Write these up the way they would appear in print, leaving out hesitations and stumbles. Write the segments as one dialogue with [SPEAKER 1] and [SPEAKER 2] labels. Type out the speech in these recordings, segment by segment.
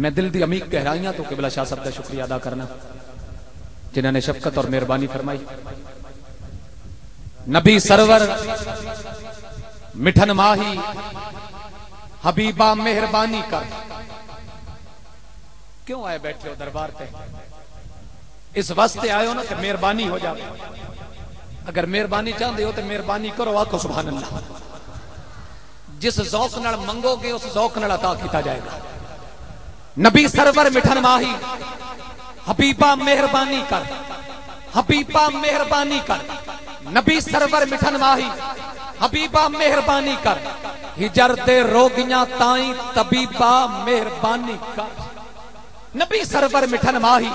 [SPEAKER 1] میں دل دی عمیق گہرائیاں تو قبلہ شاہ صاحب کا شکریہ ادا کرنا جنہوں نے شفقت اور مہربانی فرمائی. نبی سرور مٹھن ماہی حبیبہ مہربانی کر. کیوں آئے بیٹھے ہو دربار پہ؟ اس واسطے آئے ہو نا کہ مہربانی ہو جائے. اگر مہربانی چاہتے ہو تو مہربانی کرو، آکھو سبحان اللہ. جس ذوق نال منگو گے اس ذوق نال عطا کیتا جائے گا. نبی سرور مٹھن ماہی حبیبہ مہربانی کر، حبیبہ مہربانی کر. نبی سرور مٹھن ماہی حبیبہ مہربانی کر. ہجر دے روگیاں تائیں طبیبہ مہربانی کر. نبی سرور مٹھن ماہی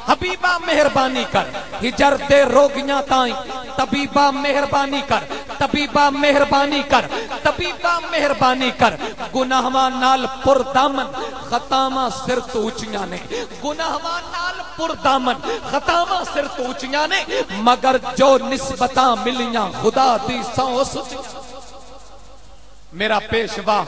[SPEAKER 1] حبیبہ مہربانی کر. ہجر دے روگیاں تائیں طبیبہ مہربانی کر. طبیبہ مہربانی کر. طبیبہ مہربانی کر. گناہواں نال پر دامن خطاواں سر تو اونچیاں نے. گناہواں نال پر دامن خطاواں سر تو اونچیاں نے، مگر جو نسبتاں ملیاں خدا دی سو سچیاں. میرا پیشوا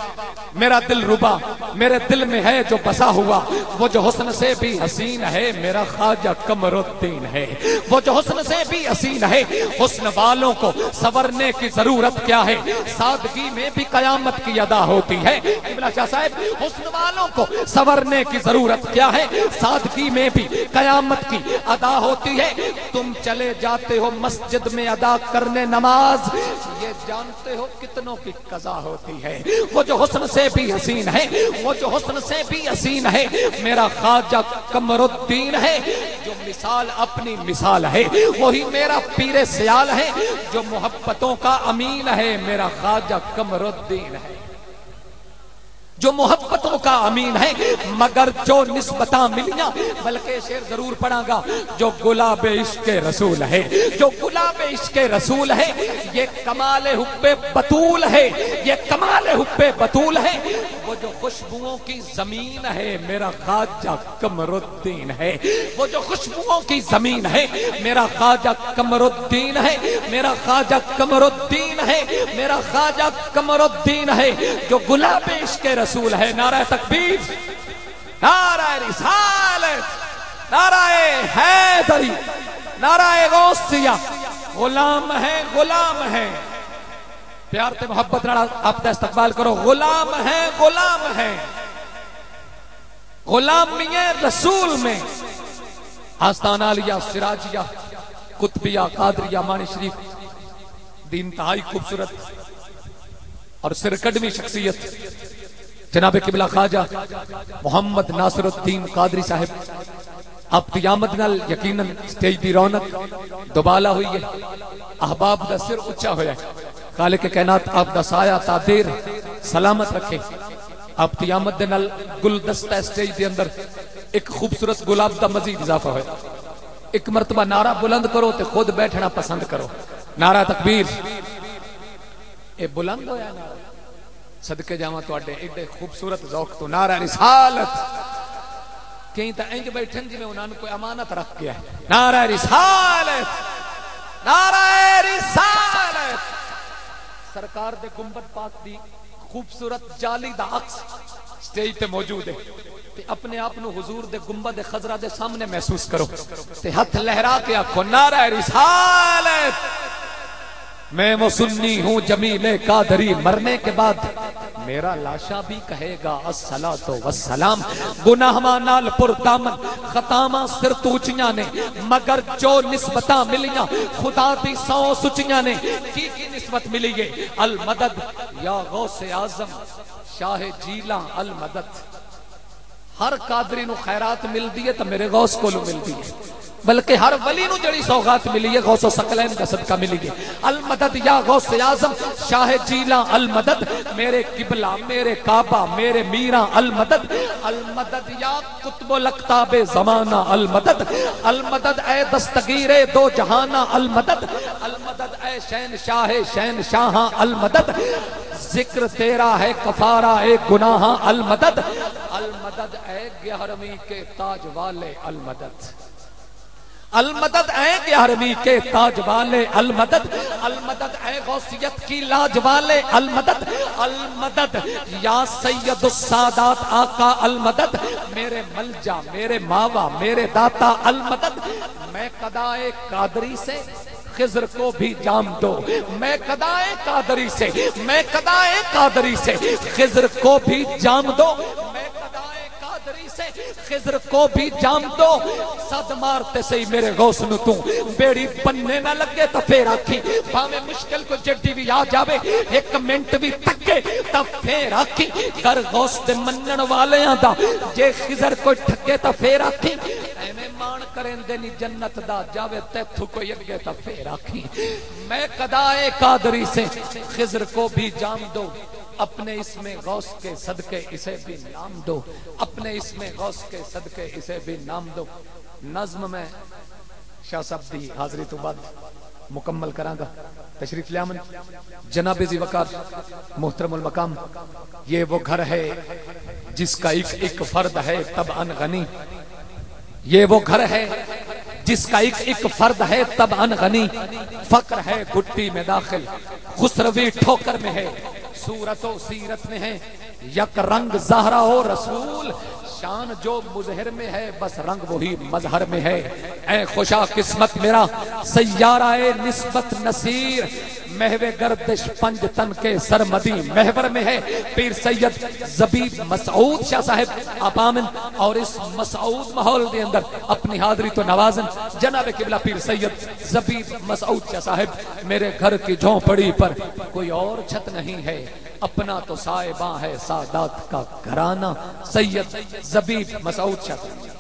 [SPEAKER 1] میرا دل ربا میرے دل میں ہے جو بسا ہوا، وہ جو حسن سے بھی حسین ہے میرا خواجہ قمر الدین ہے. وہ جو حسن سے بھی حسین ہے. حسن والوں کو سنورنے کی ضرورت کیا ہے، سادگی میں بھی قیامت کی ادا ہوتی ہے. قبلہ شاہ صاحب، حسن والوں کو سنورنے کی ضرورت کیا ہے، سادگی میں بھی قیامت کی ادا ہوتی ہے. تم چلے جاتے ہو مسجد میں ادا کرنے نماز، یہ جانتے ہو کتنوں کی قضا ہوتی ہے. وہ جو حسن سے بھی حسین ہے، وہ جو حسن سے بھی حسین ہے میرا خواجہ قمر الدین ہے. جو مثال اپنی مثال ہے وہی میرا پیر سیال ہے. جو محبتوں کا امین ہے میرا خواجہ قمر الدین ہے. جو محبتوں کا امین ہے، مگر جو نسبتاں ملیاں. بلکہ شعر ضرور پڑھا گا. جو گلاب عشق رسول ہے، جو گلاب عشق رسول ہے، یہ کمال حب بطول ہے. یہ کمال حب بطول ہے. وہ جو خوشبوؤں کی زمین ہے میرا خواجہ قمر الدین ہے. وہ جو خوشبوؤں کی زمین ہے میرا خواجہ قمر الدین ہے. میرا خواجہ قمر الدین ہے. میرا خواجہ قمر الدین ہے. جو گلاب عشق رسول ہے. نعرہ تکبیر، نعرہ رسالت، نعرہ حیدری، نعرہ غوثیہ. غلام ہے، غلام ہے. پیار تے محبت نال آپ کا استقبال کرو. غلام ہے، غلام ہے. غلامی رسول میں آستانہ علیہ، سراجیہ، قطبیہ، قادریہ، مانی شریف دی انتہائی خوبصورت اور سرکڈمی شخصیت جناب قبلہ خواجہ محمد ناصر الدین قادری صاحب. آپ کی آمد نال یقیناً سٹیج دی رونق دوبالا ہوئی ہے. احباب دا سر اچھا ہویا ہے. خالق کائنات آپ دا سایہ تا دیر سلامت رکھے. آپ کی آمد نال گلدستہ سٹیج دے اندر ایک خوبصورت گلاب دا مزید اضافہ ہویا. ایک مرتبہ نعرہ بلند کرو تے خود بیٹھنا پسند کرو. نعرہ تکبیر. اے بلند ہویا نعرہ. صدقے جاواں تواڈے ایڈے خوبصورت ذوق تو. نعرہ رسالت. کہیں تا انج بیٹھن جی میں انہاں نے کوئی امانت رکھ گیا ہے. نعرہ رسالت، نعرہ رسالت. سرکار دے گنبد پاک دی خوبصورت جالی دا عکس سٹیج تے موجود ہے. تے اپنے آپ نو حضور دے گنبد خضرا دے سامنے محسوس کرو تے ہاتھ لہرا کے آکھو نعرہ رسالت. میں وہ سنی ہوں جمیل قادری، مرنے کے بعد میرا لاشا بھی کہے گا الصلاۃ والسلام. گناہواں نال پر دامن خطاواں سر تو اونچیاں نے، مگر جو نسبتاں ملیاں خدا دی سو سچیاں نے. کی نسبت ملی ہے؟ المدد یا غوث اعظم شاہ جیلاں المدد. ہر قادری نو خیرات ملدی ہے تو میرے غوث کو ملدی ہے. بلکہ ہر ولی نو جڑی سوغات ملی ہے غوث و ثقلین کا صدقہ ملی ہے. المدد یا غوث اعظم شاہ جیلاں المدد. میرے قبلہ، میرے کعبہ، میرے میراں المدد. المدد یا قطب الاقطاب زمانہ المدد. المدد اے دستگیر دو جہانہ المدد. المدد اے شہنشاہ شہنشاہاں المدد. ذکر تیرا ہے کفارہ اے گناہاں المدد. المدد اے گیارہویں کے تاج والے المدد. المدد اے گیارہویں کے تاج والے المدد. المدد اے غوثیت کی لاج والے المدد. المدد یا سید السادات آقا المدد. میرے ملجا میرے ماوا میرے داتا المدد، میں قدائے قادری سے خضر کو بھی جام دو، میں قدائے قادری سے، میں قدائے قادری سے خضر کو بھی جام دو، میں قدائے قادری سے خضر کو بھی جام دو، صد مارتے سے میرے غوث نو تو بیڑی بننے نہ لگے تو پھر آکھی بھاویں مشکل کو جڈی بھی آ جاوے ایک منٹ بھی تکے تو پھر آکھی کر غوث دے منن والیاں دا جے خضر کو ٹھکے تو پھر آکھی ایویں مان کریں دینی جنت دا جاوے تیتھو کوئی اگے تا پھر آکھی میں قدائے قادری سے خضر کو بھی جام دو، اپنے اسم غوث کے صدقے اسے بھی نام دو، اپنے اسم غوث کے صدقے اسے بھی نام دو۔ نظم میں شاہ صاحب دی حاضری تو بعد مکمل کراں گا، تشریف لے آمن جناب ذی وقار محترم المقام۔ یہ وہ گھر ہے جس کا ایک ایک فرد ہے طبعاً غنی، یہ وہ گھر ہے جس کا ایک ایک فرد ہے طبعاً غنی، فقر ہے گھٹی میں داخل خسروی ٹھوکر میں ہے، صورت و سیرت میں ہے یک رنگ زہرا ہو رسول، شان جو مظہر میں ہے بس رنگ وہی مظہر میں ہے، اے خوشا قسمت میرا سیارہ نسبت نصیر، محو گردش پنج تن کے سرمدی محور میں ہے، پیر سید زبیب مسعود شاہ صاحب آپ آمن، اور اس مسعود ماحول دے اندر اپنی حاضری تو نوازن جناب قبلہ پیر سید زبیب مسعود شاہ صاحب۔ میرے گھر کی جھونپڑی پر کوئی اور چھت نہیں ہے، اپنا تو صاحباں ہے سادات کا گھرانہ، سید زبیب مسعود شاہ صاحب۔